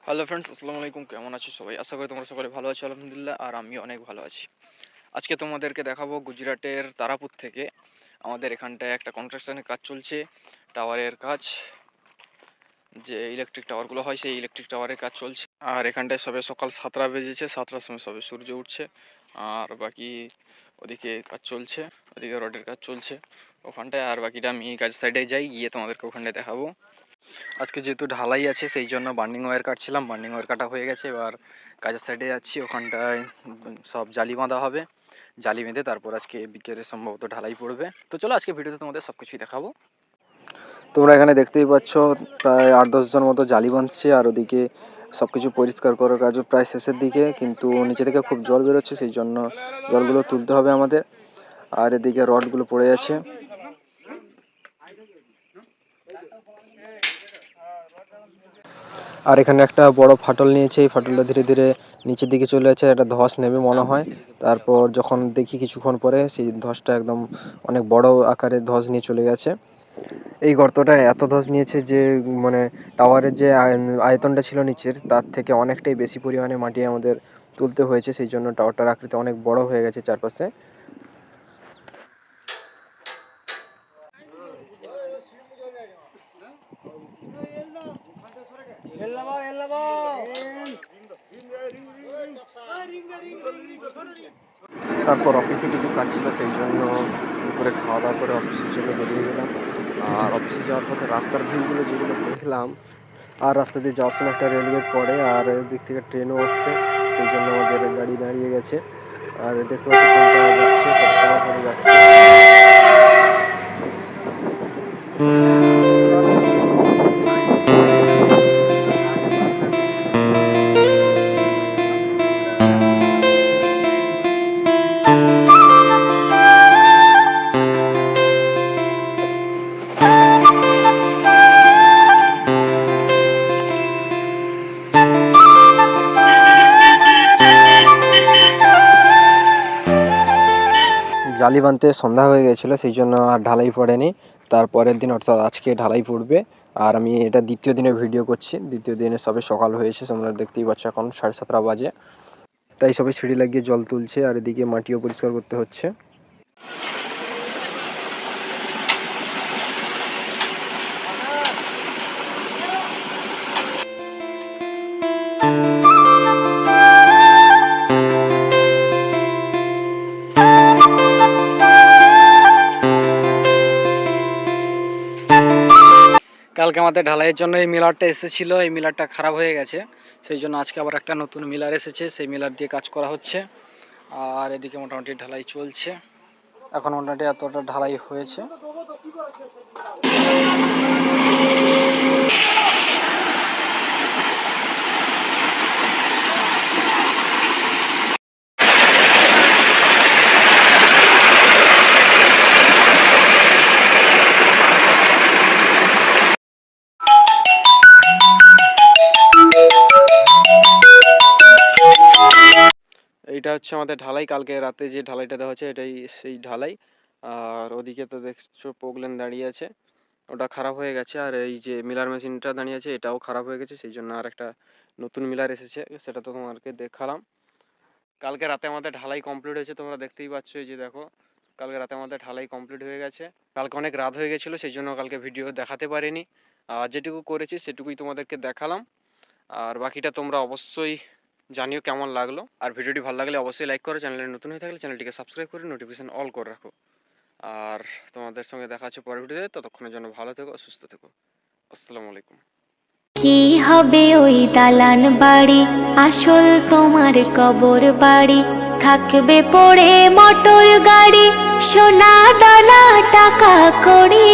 Hello friends, আসসালামু আলাইকুম। কেমন আছো সবাই? আশা করি তোমরা সকলে ভালো আছো আলহামদুলিল্লাহ। আর আমি অনেক ভালো আছি। আজকে তোমাদেরকে দেখাবো গুজরাটের তারাপুর থেকে। আমাদের এখানটায় একটা কনস্ট্রাকশনের কাজ চলছে, টাওয়ারের কাজ। যে ইলেকট্রিক টাওয়ারগুলো হয় সেই ইলেকট্রিক টাওয়ারের কাজ চলছে। আর এখানটায় সবে সকাল 7টা বেজেছে, 7টার সময় সবে সূর্য উঠছে। আর বাকি ওদিকে কাজ চলছে, ওদিকে রডের কাজ চলছে ওখানটায়। আর বাকিটা আমি কাজ সাইডে যাই, গিয়ে তোমাদেরকে ওখানটায় দেখাবো। আজকে যেহেতু ঢালাই আছে সেই জন্য বার্নিং ওয়্যার কাটছিলাম। বার্নিং ওয়্যার কাটা হয়ে গেছে, এবার কাজের সাইডে যাচ্ছি। ওখানটায় সব জালি বাঁধা হবে, জালি বেঁধে তারপর আজকে বিকেলে সম্ভবত ঢালাই পড়বে। তো চলো আজকে ভিডিওতে তোমাদের সব কিছুই দেখাবো। তোমরা এখানে দেখতেই পাচ্ছ প্রায় 8-10 জন মতো জালি বাঁধছে। আর ওদিকে সব কিছু পরিষ্কার করার কাজও প্রায় শেষের দিকে, কিন্তু নিচে থেকে খুব জল বেরোচ্ছে, সেই জন্য জলগুলো তুলতে হবে আমাদের। আর এদিকে রডগুলো পড়ে আছে। আর এখানে একটা বড় ফাটল নিয়েছে, এই ফাটলটা ধীরে ধীরে নিচের দিকে চলে যাচ্ছে। একটা ধস নেবে মনে হয়। তারপর যখন দেখি কিছুক্ষণ পরে সেই ধসটা একদম অনেক বড় আকারে ধস নিয়ে চলে গেছে। এই গর্তটা এত ধস নিয়েছে যে মানে টাওয়ারের যে আয়তনটা ছিল নিচের, তার থেকে অনেকটাই বেশি পরিমাণে মাটি আমাদের তুলতে হয়েছে। সেই জন্য টাওয়ারটার আকৃতি অনেক বড় হয়ে গেছে চারপাশে। তারপর অফিসে কিছু কাজ ছিল, সেই জন্য দুপুরে খাওয়া দাওয়া করে অফিসের জন্য বেরিয়ে গেলাম। আর অফিসে যাওয়ার পথে রাস্তার ভিউগুলো যেগুলো দেখলাম, আর রাস্তা দিয়ে যাওয়ার সময় একটা রেলগেট পড়ে, আর দিক থেকে ট্রেনও আসছে, সেই জন্য আমাদের গাড়ি দাঁড়িয়ে গেছে। আর দেখতে পাচ্ছি ট্রেনটা যাচ্ছে, কত সময় ধরে যাচ্ছে। জালি বাঁধতে সন্ধ্যা হয়ে গেছিলো, সেই জন্য আর ঢালাই পড়েনি। তারপরের দিন অর্থাৎ আজকে ঢালাই পড়বে। আর আমি এটা দ্বিতীয় দিনের ভিডিও করছি। দ্বিতীয় দিনে সবে সকাল হয়েছে, তোমরা দেখতেই পাচ্ছ এখন 7:30 বাজে। তাই সবাই সিঁড়ি লাগিয়ে জল তুলছে, আর এদিকে মাটিও পরিষ্কার করতে হচ্ছে। কালকে আমাদের ঢালাইয়ের জন্য এই মিলারটা এসেছিল, এই মিলারটা খারাপ হয়ে গেছে, সেই জন্য আজকে আবার একটা নতুন মিলার এসেছে, সেই মিলার দিয়ে কাজ করা হচ্ছে। আর এদিকে মোটামুটি ঢালাই চলছে, এখন মোটামুটি এতটা ঢালাই হয়েছে। এইটা হচ্ছে আমাদের ঢালাই, কালকে রাতে যে ঢালাইটা দেওয়া হচ্ছে এটাই সেই ঢালাই। আর ওদিকে তো দেখছো প্রোগ্লেন দাঁড়িয়ে আছে, ওটা খারাপ হয়ে গেছে। আর এই যে মিলার মেশিনটা দাঁড়িয়ে আছে এটাও খারাপ হয়ে গেছে, সেই জন্য আর একটা নতুন মিলার এসেছে, সেটা তো তোমাদেরকে দেখালাম। কালকে রাতে আমাদের ঢালাই কমপ্লিট হয়েছে, তোমরা দেখতেই পাচ্ছ। এই যে দেখো, কালকে রাতে আমাদের ঢালাই কমপ্লিট হয়ে গেছে। কালকে অনেক রাত হয়ে গেছিলো, সেই জন্য কালকে ভিডিও দেখাতে পারিনি। আর যেটুকু করেছি সেটুকুই তোমাদেরকে দেখালাম। আর বাকিটা তোমরা অবশ্যই জানিও কেমন লাগলো। আর ভিডিওটি ভালো লাগলে অবশ্যই লাইক করো, চ্যানেলে নতুন হয়ে থাকলে চ্যানেলটিকে সাবস্ক্রাইব করে নোটিফিকেশন অল করে রাখো। আর তোমাদের সঙ্গে দেখা হচ্ছে পরের ভিডিওতে, ততক্ষণের জন্য ভালো থেকো, সুস্থ থেকো। আসসালামু আলাইকুম। কি হবে ওই দালান বাড়ি, আসল তোমার কবর বাড়ি, থাকবে পড়ে মোটর গাড়ি, সোনা দানা টাকা কড়ি।